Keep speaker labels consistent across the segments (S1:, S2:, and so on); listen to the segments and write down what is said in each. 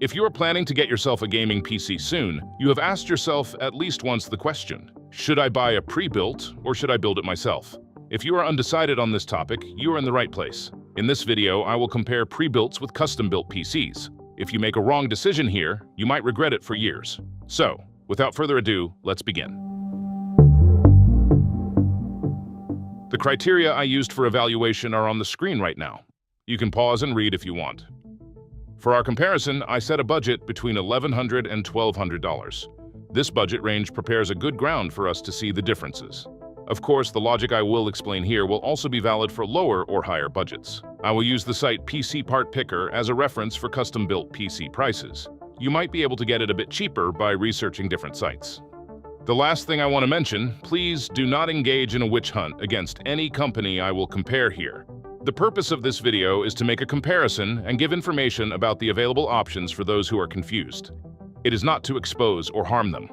S1: If you are planning to get yourself a gaming PC soon, you have asked yourself at least once the question, should I buy a pre-built or should I build it myself? If you are undecided on this topic, you are in the right place. In this video, I will compare pre-builts with custom-built PCs. If you make a wrong decision here, you might regret it for years. So, without further ado, let's begin. The criteria I used for evaluation are on the screen right now. You can pause and read if you want. For our comparison, I set a budget between $1,100 and $1,200. This budget range prepares a good ground for us to see the differences. Of course, the logic I will explain here will also be valid for lower or higher budgets. I will use the site PC Part Picker as a reference for custom-built PC prices. You might be able to get it a bit cheaper by researching different sites. The last thing I want to mention, please do not engage in a witch hunt against any company I will compare here. The purpose of this video is to make a comparison and give information about the available options for those who are confused. It is not to expose or harm them.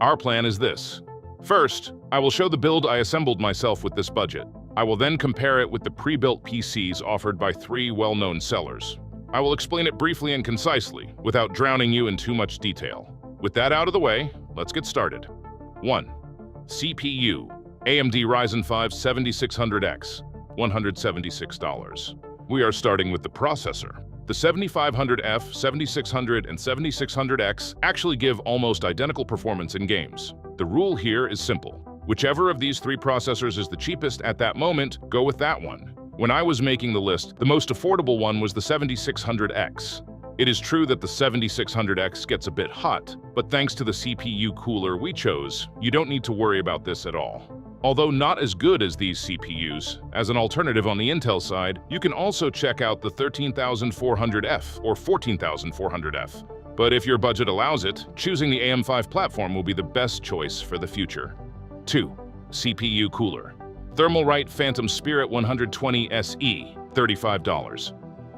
S1: Our plan is this. First, I will show the build I assembled myself with this budget. I will then compare it with the pre-built PCs offered by 3 well-known sellers. I will explain it briefly and concisely, without drowning you in too much detail. With that out of the way, let's get started. 1. CPU, AMD Ryzen 5 7600X, $176. We are starting with the processor. The 7500F, 7600, and 7600X actually give almost identical performance in games. The rule here is simple. Whichever of these 3 processors is the cheapest at that moment, go with that one. When I was making the list, the most affordable one was the 7600X. It is true that the 7600X gets a bit hot, but thanks to the CPU cooler we chose, you don't need to worry about this at all. Although not as good as these CPUs, as an alternative on the Intel side, you can also check out the 13400F or 14400F. But if your budget allows it, choosing the AM5 platform will be the best choice for the future. 2. CPU cooler. Thermalright Phantom Spirit 120 SE, $35.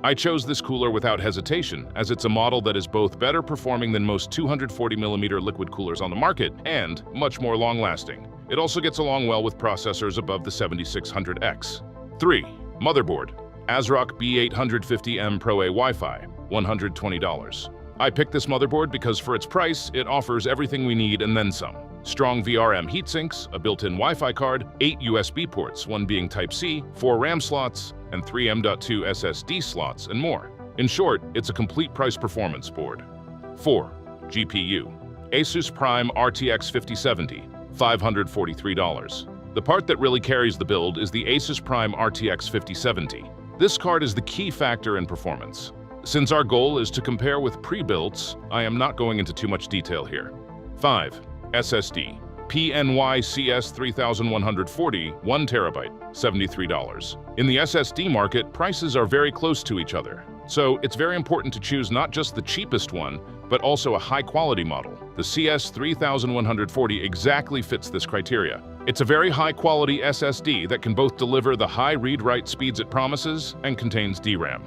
S1: I chose this cooler without hesitation, as it's a model that is both better performing than most 240mm liquid coolers on the market and much more long-lasting. It also gets along well with processors above the 7600X. 3. Motherboard. ASRock B850M Pro A Wi-Fi, $120. I picked this motherboard because for its price, it offers everything we need and then some. Strong VRM heatsinks, a built-in Wi-Fi card, 8 USB ports, 1 being Type-C, 4 RAM slots, and 3 M.2 SSD slots, and more. In short, it's a complete price performance board. 4. GPU. Asus Prime RTX 5070, $543. The part that really carries the build is the Asus Prime RTX 5070. This card is the key factor in performance. Since our goal is to compare with pre-builts, I am not going into too much detail here. 5. SSD. PNY CS 3140, 1TB, $73. In the SSD market, prices are very close to each other. So it's very important to choose not just the cheapest one, but also a high-quality model. The CS 3140 exactly fits this criteria. It's a very high-quality SSD that can both deliver the high read-write speeds it promises and contains DRAM.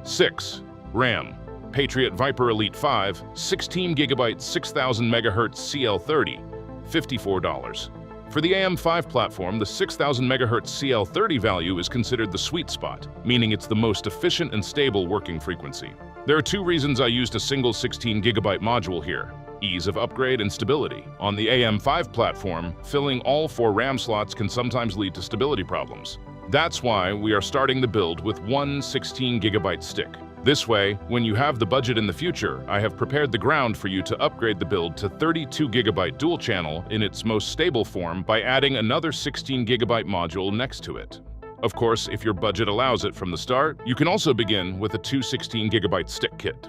S1: 6. RAM. Patriot Viper Elite 5, 16GB 6000 MHz CL30, $54. For the AM5 platform, the 6000 MHz CL30 value is considered the sweet spot, meaning it's the most efficient and stable working frequency. There are 2 reasons I used a single 16GB module here: ease of upgrade and stability. On the AM5 platform, filling all 4 RAM slots can sometimes lead to stability problems. That's why we are starting the build with one 16GB stick. This way, when you have the budget in the future, I have prepared the ground for you to upgrade the build to 32GB dual channel in its most stable form by adding another 16GB module next to it. Of course, if your budget allows it from the start, you can also begin with a 2 16GB stick kit.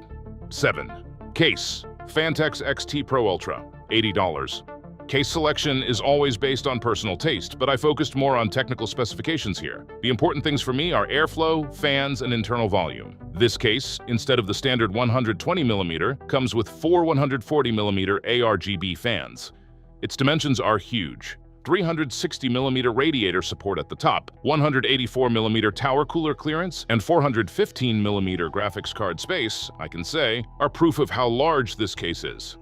S1: 7. Case. Phanteks XT Pro Ultra, $80. Case selection is always based on personal taste, but I focused more on technical specifications here. The important things for me are airflow, fans, and internal volume. This case, instead of the standard 120mm, comes with 4 140mm ARGB fans. Its dimensions are huge. 360mm radiator support at the top, 184mm tower cooler clearance, and 415mm graphics card space, I can say, are proof of how large this case is.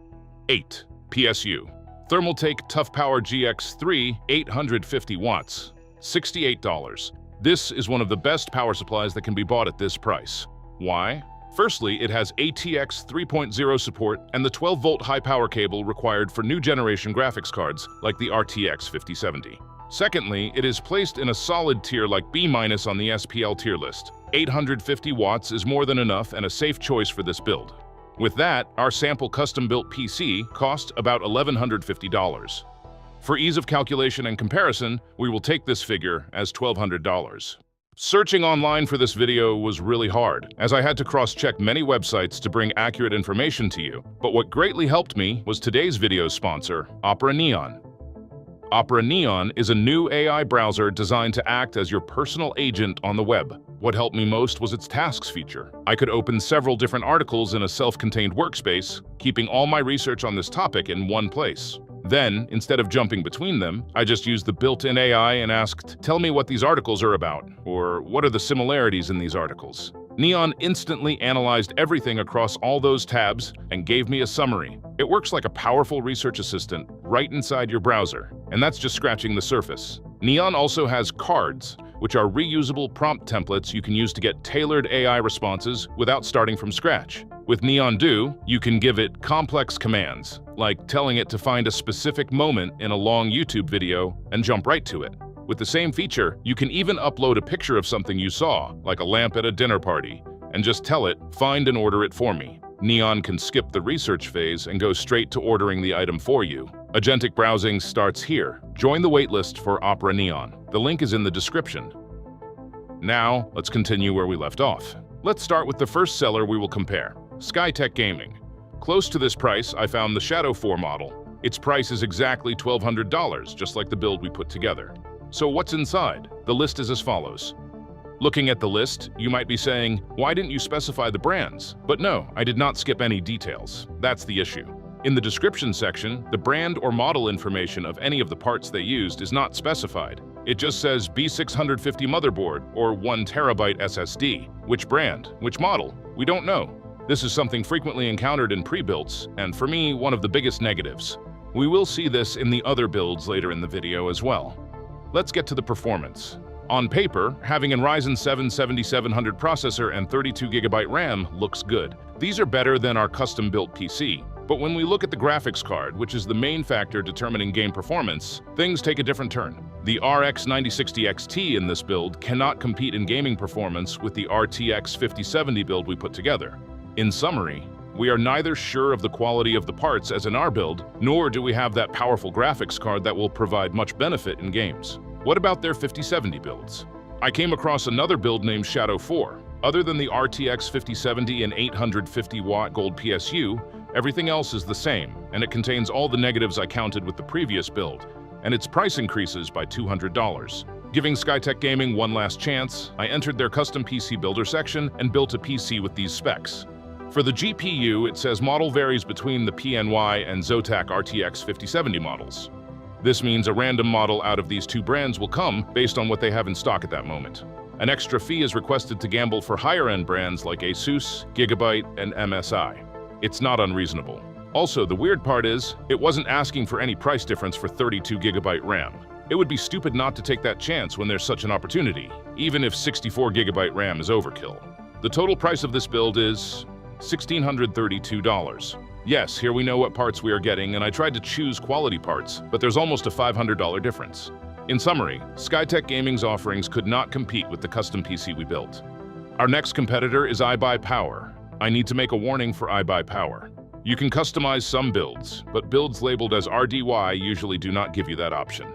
S1: 8. PSU. Thermaltake Tough Power GX3, 850 watts, $68. This is one of the best power supplies that can be bought at this price. Why? Firstly, it has ATX 3.0 support and the 12-volt high-power cable required for new generation graphics cards like the RTX 5070. Secondly, it is placed in a solid tier like B- on the SPL tier list. 850 watts is more than enough and a safe choice for this build. With that, our sample custom-built PC cost about $1,150. For ease of calculation and comparison, we will take this figure as $1,200. Searching online for this video was really hard, as I had to cross-check many websites to bring accurate information to you. But what greatly helped me was today's video's sponsor, Opera Neon. Opera Neon is a new AI browser designed to act as your personal agent on the web. What helped me most was its tasks feature. I could open several different articles in a self-contained workspace, keeping all my research on this topic in one place. Then, instead of jumping between them, I just used the built-in AI and asked, "Tell me what these articles are about," or "What are the similarities in these articles?" Neon instantly analyzed everything across all those tabs and gave me a summary. It works like a powerful research assistant right inside your browser, and that's just scratching the surface. Neon also has cards, which are reusable prompt templates you can use to get tailored AI responses without starting from scratch. With Neon Do, you can give it complex commands, like telling it to find a specific moment in a long YouTube video and jump right to it. With the same feature, you can even upload a picture of something you saw, like a lamp at a dinner party, and just tell it, "Find and order it for me." Neon can skip the research phase and go straight to ordering the item for you. Agentic browsing starts here. Join the waitlist for Opera Neon. The link is in the description. Now, let's continue where we left off. Let's start with the first seller we will compare, Skytech Gaming. Close to this price, I found the Shadow 4 model. Its price is exactly $1,200, just like the build we put together. So what's inside? The list is as follows. Looking at the list, you might be saying, "Why didn't you specify the brands?" But no, I did not skip any details. That's the issue. In the description section, the brand or model information of any of the parts they used is not specified. It just says B650 motherboard or 1 terabyte SSD. Which brand? Which model? We don't know. This is something frequently encountered in pre-builds, and for me, one of the biggest negatives. We will see this in the other builds later in the video as well. Let's get to the performance. On paper, having a Ryzen 7 7700 processor and 32GB RAM looks good. These are better than our custom-built PC. But when we look at the graphics card, which is the main factor determining game performance, things take a different turn. The RX 9060 XT in this build cannot compete in gaming performance with the RTX 5070 build we put together. In summary, we are neither sure of the quality of the parts as in our build, nor do we have that powerful graphics card that will provide much benefit in games. What about their 5070 builds? I came across another build named Shadow 4. Other than the RTX 5070 and 850-watt gold PSU, everything else is the same, and it contains all the negatives I counted with the previous build, and its price increases by $200. Giving Skytech Gaming one last chance, I entered their custom PC builder section and built a PC with these specs. For the GPU, it says model varies between the PNY and Zotac RTX 5070 models. This means a random model out of these two brands will come based on what they have in stock at that moment. An extra fee is requested to gamble for higher-end brands like Asus, Gigabyte, and MSI. It's not unreasonable. Also, the weird part is, it wasn't asking for any price difference for 32GB RAM. It would be stupid not to take that chance when there's such an opportunity, even if 64GB RAM is overkill. The total price of this build is $1,632. Yes, here we know what parts we are getting, and I tried to choose quality parts, but there's almost a $500 difference. In summary, Skytech Gaming's offerings could not compete with the custom PC we built. Our next competitor is iBuyPower. I need to make a warning for iBuyPower. You can customize some builds, but builds labeled as RDY usually do not give you that option.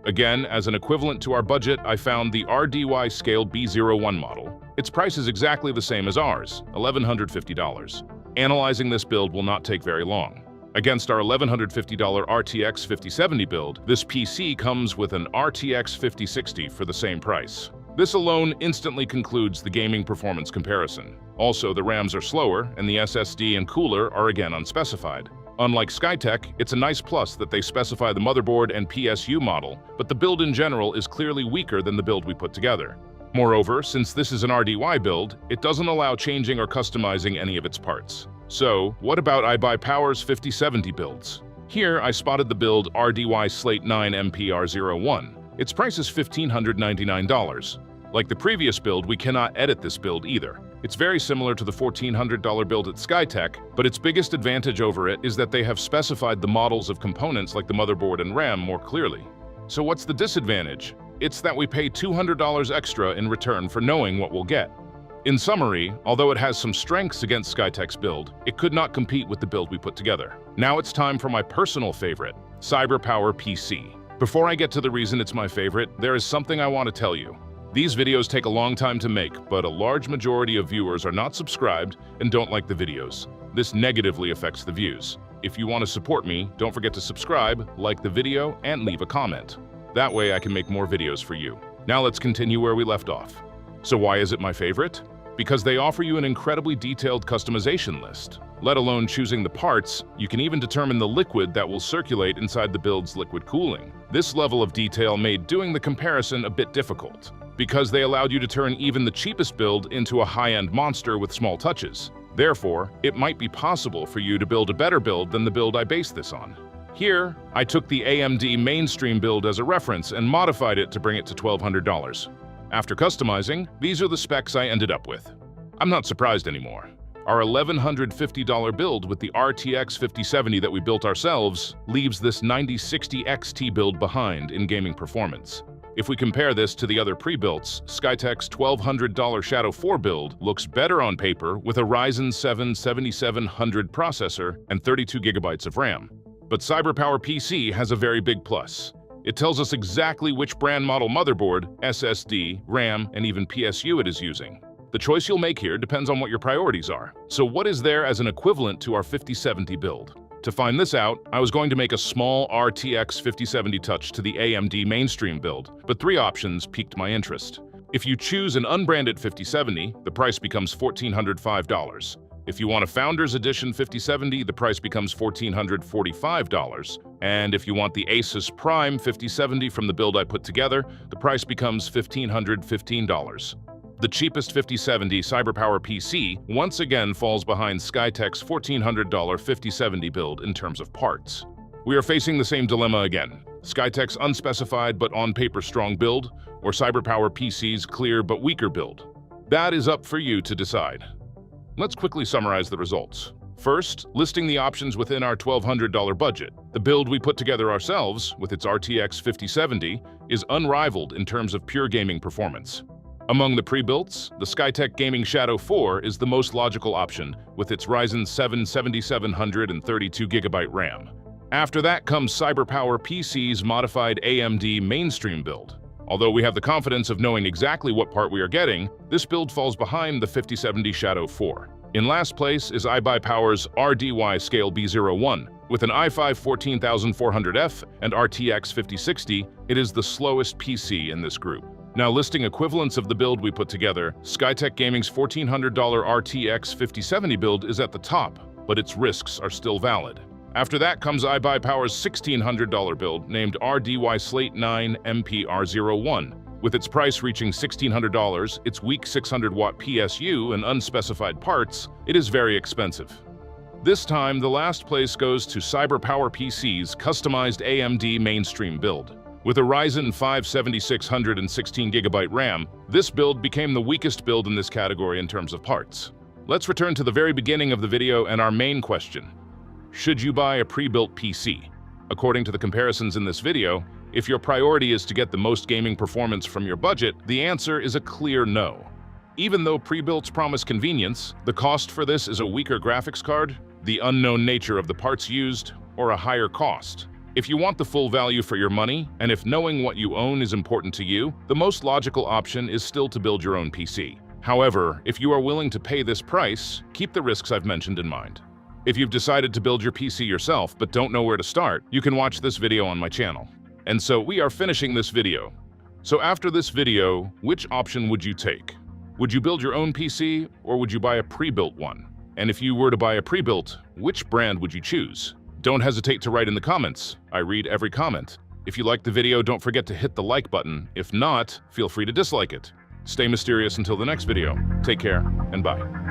S1: Again, as an equivalent to our budget, I found the RDY scaled B01 model. Its price is exactly the same as ours, $1,150. Analyzing this build will not take very long. Against our $1,150 RTX 5070 build, this PC comes with an RTX 5060 for the same price. This alone instantly concludes the gaming performance comparison. Also, the RAMs are slower, and the SSD and cooler are again unspecified. Unlike Skytech, it's a nice plus that they specify the motherboard and PSU model, but the build in general is clearly weaker than the build we put together. Moreover, since this is an RDY build, it doesn't allow changing or customizing any of its parts. So, what about iBuyPower's 5070 builds? Here, I spotted the build RDY Slate 9 MPR01. Its price is $1,599. Like the previous build, we cannot edit this build either. It's very similar to the $1,400 build at Skytech, but its biggest advantage over it is that they have specified the models of components like the motherboard and RAM more clearly. So what's the disadvantage? It's that we pay $200 extra in return for knowing what we'll get. In summary, although it has some strengths against Skytech's build, it could not compete with the build we put together. Now it's time for my personal favorite, CyberPower PC. Before I get to the reason it's my favorite, there is something I want to tell you. These videos take a long time to make, but a large majority of viewers are not subscribed and don't like the videos. This negatively affects the views. If you want to support me, don't forget to subscribe, like the video, and leave a comment. That way I can make more videos for you. Now let's continue where we left off. So why is it my favorite? Because they offer you an incredibly detailed customization list. Let alone choosing the parts, you can even determine the liquid that will circulate inside the build's liquid cooling. This level of detail made doing the comparison a bit difficult, because they allowed you to turn even the cheapest build into a high-end monster with small touches. Therefore, it might be possible for you to build a better build than the build I based this on. Here, I took the AMD mainstream build as a reference and modified it to bring it to $1,200. After customizing, these are the specs I ended up with. I'm not surprised anymore. Our $1,150 build with the RTX 5070 that we built ourselves leaves this 9060 XT build behind in gaming performance. If we compare this to the other pre-builts, Skytech's $1,200 Shadow 4 build looks better on paper with a Ryzen 7 7700 processor and 32 GB of RAM. But CyberPower PC has a very big plus. It tells us exactly which brand model motherboard, SSD, RAM, and even PSU it is using. The choice you'll make here depends on what your priorities are. So what is there as an equivalent to our 5070 build? To find this out, I was going to make a small RTX 5070 touch to the AMD mainstream build, but three options piqued my interest. If you choose an unbranded 5070, the price becomes $1,405. If you want a Founders Edition 5070, the price becomes $1,445. And if you want the Asus Prime 5070 from the build I put together, the price becomes $1,515. The cheapest 5070 CyberPower PC once again falls behind Skytech's $1,400 5070 build in terms of parts. We are facing the same dilemma again: Skytech's unspecified but on-paper strong build, or CyberPower PC's clear but weaker build. That is up for you to decide. Let's quickly summarize the results. First, listing the options within our $1,200 budget. The build we put together ourselves, with its RTX 5070, is unrivaled in terms of pure gaming performance. Among the pre-builts, the Skytech Gaming Shadow 4 is the most logical option, with its Ryzen 7 7700 and 32 GB RAM. After that comes CyberPower PC's modified AMD mainstream build. Although we have the confidence of knowing exactly what part we are getting, this build falls behind the 5070 Shadow 4. In last place is iBuyPower's RDY Scale B01. With an i5 14400F and RTX 5060, it is the slowest PC in this group. Now, listing equivalents of the build we put together, Skytech Gaming's $1,400 RTX 5070 build is at the top, but its risks are still valid. After that comes iBuyPower's $1,600 build named RDY Slate 9 MPR01. With its price reaching $1,600, its weak 600-watt PSU, and unspecified parts, it is very expensive. This time, the last place goes to CyberPower PC's customized AMD mainstream build. With a Ryzen 5 7600 and 16 GB RAM, this build became the weakest build in this category in terms of parts. Let's return to the very beginning of the video and our main question. Should you buy a pre-built PC? According to the comparisons in this video, if your priority is to get the most gaming performance from your budget, the answer is a clear no. Even though pre-builts promise convenience, the cost for this is a weaker graphics card, the unknown nature of the parts used, or a higher cost. If you want the full value for your money, and if knowing what you own is important to you, the most logical option is still to build your own PC. However, if you are willing to pay this price, keep the risks I've mentioned in mind. If you've decided to build your PC yourself but don't know where to start, you can watch this video on my channel. And so we are finishing this video. So after this video, which option would you take? Would you build your own PC, or would you buy a pre-built one? And if you were to buy a pre-built, which brand would you choose? Don't hesitate to write in the comments. I read every comment. If you liked the video, don't forget to hit the like button. If not, feel free to dislike it. Stay mysterious until the next video. Take care, and bye.